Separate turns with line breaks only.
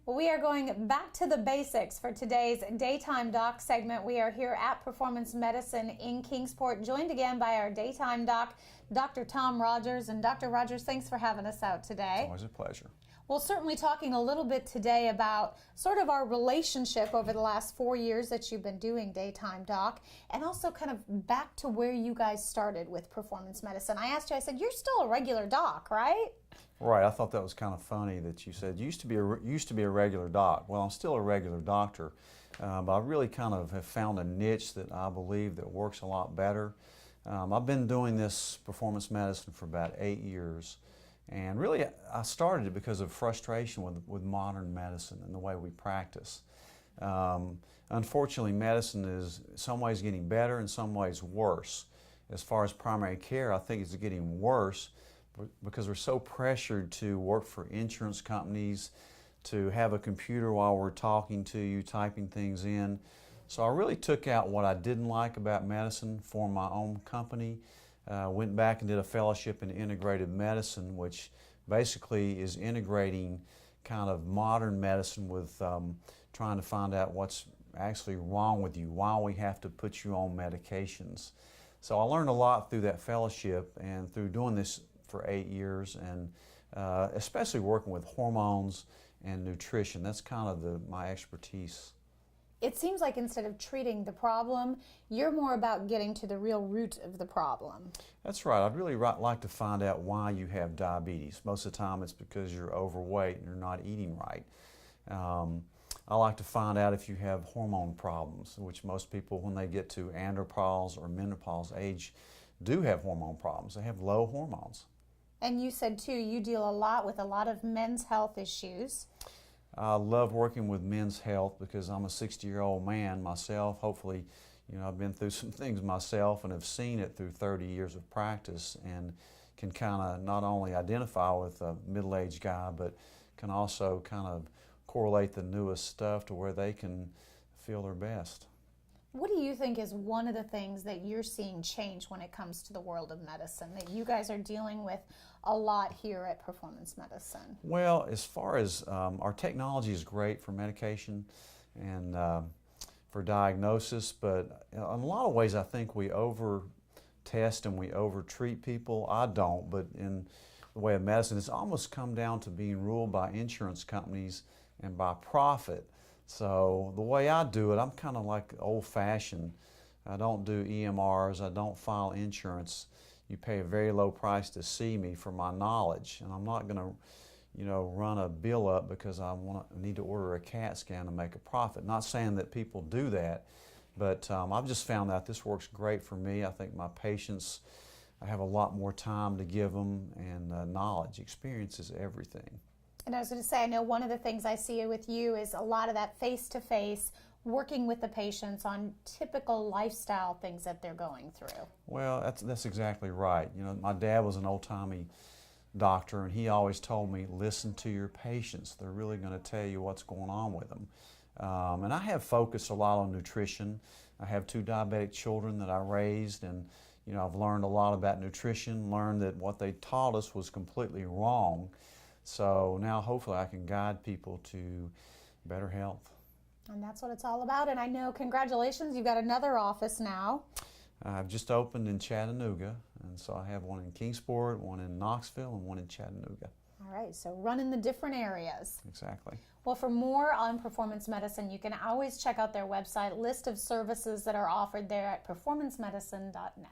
Well, we are going back to the basics for today's Daytime Doc segment. We are here at Performance Medicine in Kingsport, joined again by our Daytime Doc, Dr. Tom Rogers. And Dr. Rogers, thanks for having us out today.
It's always a pleasure.
Well, certainly talking a little bit today about sort of our relationship over the last 4 years that you've been doing Daytime Doc, and also kind of back to where you guys started with Performance Medicine. I asked you, I said, you're still a regular doc, right?
Right. I thought that was kind of funny that you said used to be a regular doc. Well, I'm still a regular doctor, but I really kind of have found a niche that I believe that works a lot better. I've been doing this performance medicine for about 8 years. And really, I started it because of frustration with modern medicine and the way we practice. Unfortunately, medicine is in some ways getting better, in some ways worse. As far as primary care, I think it's getting worse because we're so pressured to work for insurance companies, to have a computer while we're talking to you, typing things in. So I really took out what I didn't like about medicine, formed my own company. Went back and did a fellowship in integrative medicine, which basically is integrating kind of modern medicine with trying to find out what's actually wrong with you, why we have to put you on medications. So I learned a lot through that fellowship and through doing this for 8 years, and especially working with hormones and nutrition. That's kind of my expertise.
It seems like instead of treating the problem, you're more about getting to the real root of the problem.
That's right. I'd really like to find out why you have diabetes. Most of the time it's because you're overweight and you're not eating right. I like to find out if you have hormone problems, which most people, when they get to andropause or menopause age, do have hormone problems. They have low hormones.
And you said, too, you deal a lot with a lot of men's health issues.
I love working with men's health because I'm a 60-year-old man myself. Hopefully, I've been through some things myself and have seen it through 30 years of practice, and can kind of not only identify with a middle-aged guy, but can also kind of correlate the newest stuff to where they can feel their best.
What do you think is one of the things that you're seeing change when it comes to the world of medicine that you guys are dealing with a lot here at Performance Medicine?
Well, as far as our technology is great for medication and for diagnosis, but in a lot of ways I think we over-test and we over-treat people. I don't, but in the way of medicine, it's almost come down to being ruled by insurance companies and by profit. So the way I do it, I'm kind of like old-fashioned. I don't do EMRs, I don't file insurance. You pay a very low price to see me for my knowledge, and I'm not going to, run a bill up because I need to order a CAT scan to make a profit. Not saying that people do that, but I've just found out this works great for me. I think my patients, I have a lot more time to give them, and knowledge, experience is everything.
And I was going to say, I know one of the things I see with you is a lot of that face-to-face, working with the patients on typical lifestyle things that they're going through.
Well, that's exactly right. My dad was an old-timey doctor, and he always told me, listen to your patients. They're really going to tell you what's going on with them. And I have focused a lot on nutrition. I have 2 diabetic children that I raised, and I've learned a lot about nutrition, learned that what they taught us was completely wrong. So now hopefully I can guide people to better health.
And that's what it's all about. And I know, congratulations, you've got another office now.
I've just opened in Chattanooga, and so I have one in Kingsport, one in Knoxville, and one in Chattanooga.
All right, so running the different areas.
Exactly.
Well, for more on performance medicine, you can always check out their website, list of services that are offered there at performancemedicine.net.